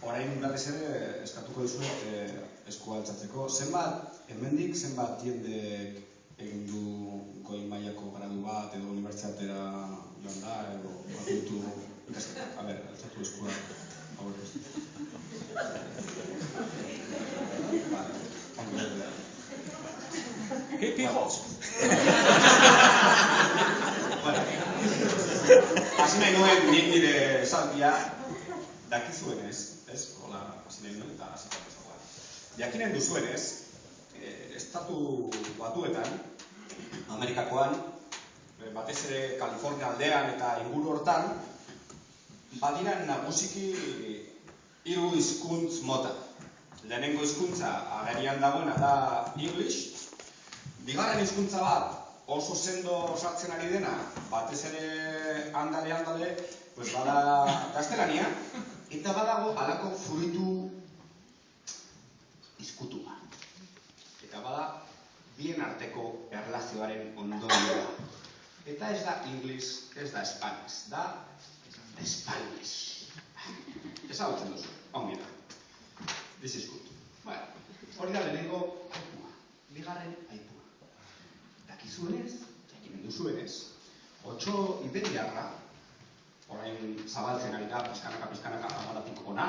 Orain berriz ere eskatuko dizuet eskua altxatzeko. Hemendik zenbat jendek egin du goi mailako gradu bat edo unibertsitatera joan da edo batutu ikasketak. A ber, altxatu eskua. Favorez. Vale, ondo da. Pijos! Bueno, hasi nahi nuen nik nire esaldia dakizuenez, ez? Hola, hasi nahi nuen eta hasi zatezagoa. Jakinen duzuenez, Estatu Batuetan, Amerikakoan, batez ere Kalifornia aldean eta inguru hortan, badira nagusiki 3 hizkuntz mota. Lehenengo hizkuntza agerian dagoena da English, bigarren hizkuntza bat oso sendo sartzen ari dena, batez ere andale, pues bada gaztelania, eta badago halako fruitu izkutu bat. Eta bada bien arteko erlazioaren ondorioa. Eta ez da English, ez da Spanish, da Spanish. Ezagutzen duzu, ongi da. This is good. Bueno, hori da lehenengo aipua, bigarren aipua. Dakizuenez, jakinen duzuenez, otso iberiarra, orain zabaltzen ari da, pizkanaka Amaratik ona,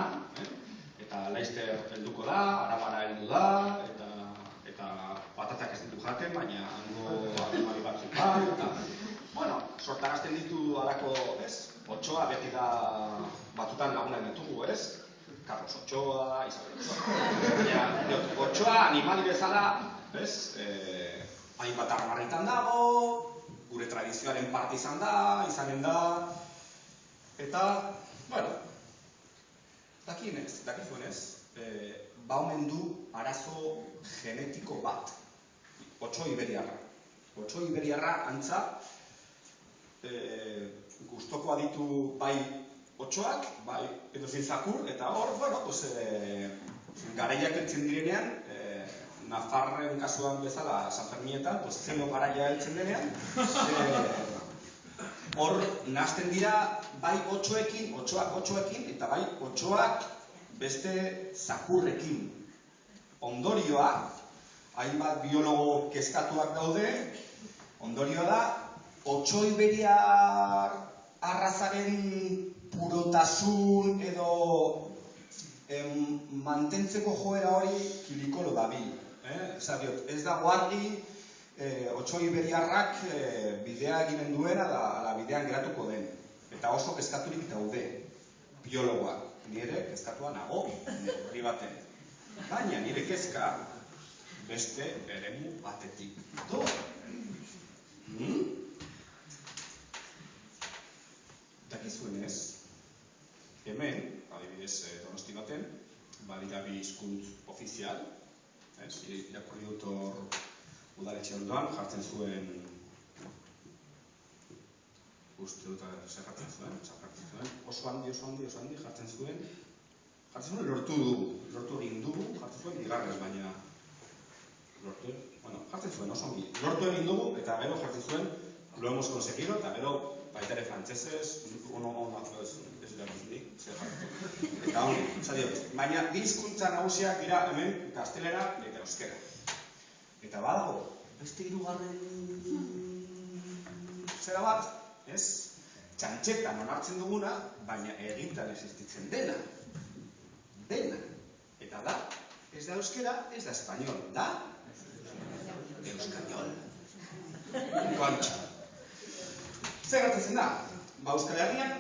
eta Laster helduko da, Arabara heldu da, eta patatak ez ditu jaten, baina hango animali batzuk bai, eta, bueno, sortarazten ditu alako, ez? Otsoa beti da batzutan lagunak ditugu, ez? Carlos Otsoa, Isabel Otsoa. Baina, otsoa animali bezala, ez? Hainbat armarritan dago, gure tradizioaren parte izanen da, eta, bueno, dakizuenez, ba omen du arazo genetiko bat, otso iberiarra. Otso iberiarra antza, gustokoa ditu bai otsoak, bai edozein zakur, eta hor, bueno, pues, garaiak heltzen direnean, Nafarren kasuan bezala Sanferminetan, pues, zeno garaia heltzen denean, hor nahasten dira bai otsoekin, eta bai otsoak beste zakurrekin. Ondorioa, hainbat biologo kezkatuak daude, ondorioa da, otso iberiar arrazaren purotasun edo mantentzeko joera hori kilikolo dabil. Ez dago argi, otso iberiarrak bidea eginen duena da ala bidean geratuko den. Eta oso kezkaturik daude biologoak. Ni ere kezkatua nago, hori baten. Baina nire kezka beste eremu batetik doa. Dakizuenez, hemen, adibidez Donosti baten, badira 2 hizkuntz ofizial, irakurri dut hor udaletxe ondoan, jartzen zuen, uste dut zer jartzen zuen, oso handi, jartzen zuen lortu egin dugu, jartzen zuen bigarrez, baina jartzen zuen oso handi, lortu egin dugu, eta gero jartzen zuen lo hemos conseguido, eta gero baita ere frantzesez, eta honi, baina bi hizkuntza nagusiak dira hemen gaztelera eta euskera. Eta badago, beste 3. zera bat, ez? Txantxetan onartzen duguna, baina egitan existitzen dena. Eta da, ez da euskera, ez da espainol, da euskaniol. Kontxa. Zer gertatzen da? Ba, Euskal Herrian,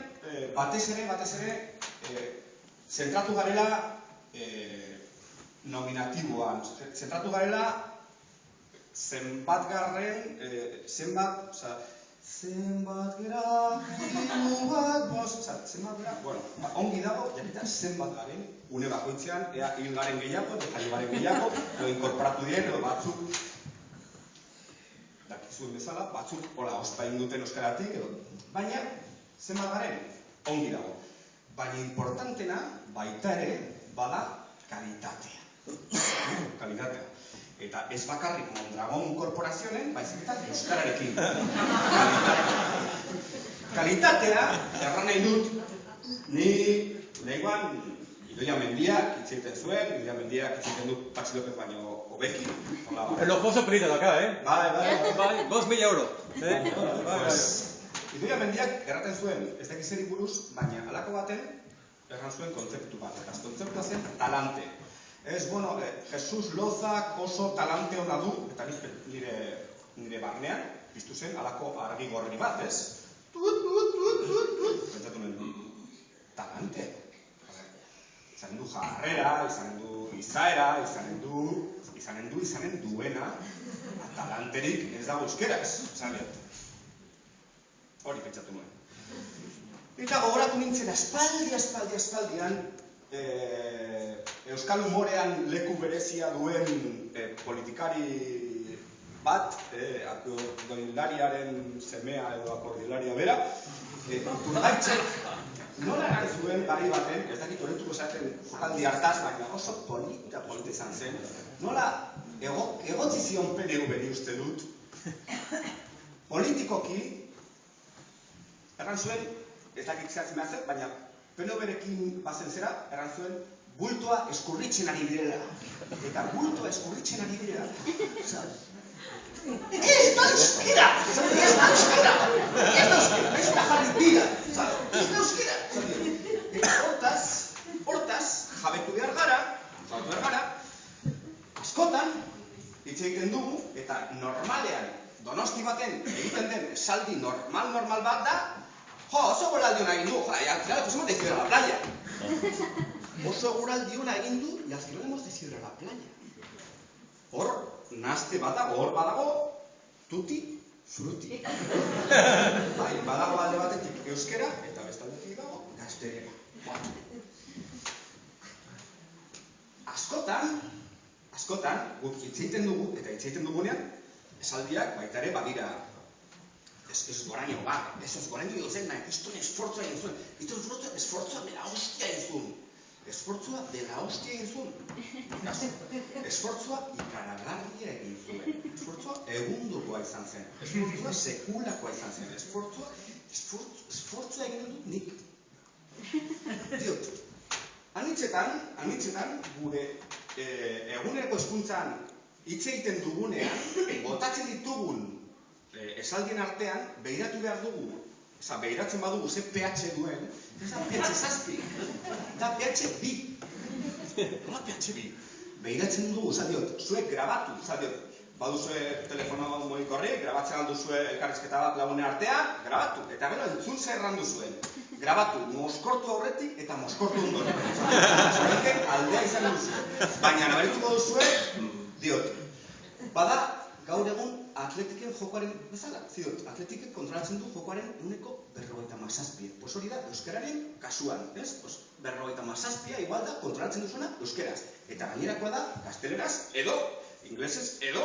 batez ere, zentratu garela nominatiboan, zentratu garela zenbat gera, bueno, ongi dago, jakitan zenbat garen, une bakoitzean, ea hil garen gehiago, jaio garen gehiago, edo inkorporatu diren, edo batzuk, dakizuen bezala, batzuk, hola, ospa induten euskaratik, edo, baina, zenbat garen, ongi dago. Baina importantena, baita ere, bada kalitatea. Kalitatea. Eta ez bakarrik Mondragon korporazionen, baizik eta euskararekin. Kalitatea, erran nahi dut, Ni lehenkoan Idoia Mendiak hitz zuen, Idoia Mendiak hitz egiten du Patxi López baino hobeki. El ojoso pelito de acá, Bai. 2.000 euros. Idoia Mendiak erraten zuen, ez dakiz zeri buruz, baina halako baten erran zuen kontzeptu bat. Eta kontzeptua zen talante. Jesus Lozak oso talante hona du, eta nire barnean, piztu zen halako argi gorri bat, ez? Pentsatu nuen, talante. Izanen du jarrera, izanen du izaera, izanen duena, talanterik ez dago euskeraz, hori pentsatu nuen. Eta gogoratu nintzen aspaldian, euskal humorean leku berezia duen politikari bat, akordilariaren semea edo akordilaria bera, Iturgaitzek nola eran zuen gari baten, ez dakit horretuko zaten jokaldi hartaz, baina oso polita izan zen, nola egotzi zion PNV-ri uste dut, politikoki, erran zuen, ez dakit zehatzen behar zen, baina PNV-rekin bazen zera, erran zuen, bultoa eskurritzen ari direla. Eta bultoa eskurritzen ari direla. Ez da euskera! Ez da jarri dira! Ez da euskera! Eta hortaz, jabetu behar gara, askotan, hitz egiten dugu, eta normalean, Donosti baten egiten den esaldi normal bat da, oso eguraldi hona egin du, al final pues hemos decidido a la playa. Oso eguraldi hona egin du, y al final hemos decidido a la playa. Hor, nazte badago, hor badago, tuti, fruti. Bai, badago alde batetik euskera, eta bestaldetik dago, gaztelera. Askotan, guk hitz egiten dugu, eta hitz egiten dugunean, esaldiak baita ere badira esgoraino bat, esgoraino dozen nahi, iztuen esfortzua egin zuen, esfortzua de la hostia egin zuen, esfortzua ikaragarria egin zuen, esfortzua egundokoa izan zen, esfortzua sekulakoa izan zen, esfortzua egin dut nik. Diot, anitzetan gure eguneroko hezkuntzan hitz egiten dugunean, botatzen ditugun esaldien artean, behiratu behar dugu, behiratzen badugu ze pH duen, ez da pH 7, da pH 2. Nola pH 2? Behiratzen dugu, zuek grabatu, baduzue telefono mugikorri, grabatzen alduzue elkarrizketa bat lagune artean, grabatu, eta gero entzun zer errandu zuen. Grabatu, moskortu aurretik eta moskortu ondoren. Zoreken aldea izan duzu. Baina nabarituko duzue, diot, bada gaur egun atletiken jokoaren bezala. Atletiken kontrolatzen du jokoaren 57%. Pues hori da euskararen kasuan, ez? 57% igual da kontrolatzen duzuena euskeraz. Eta gainerakoa da gazteleraz edo, inglesez edo,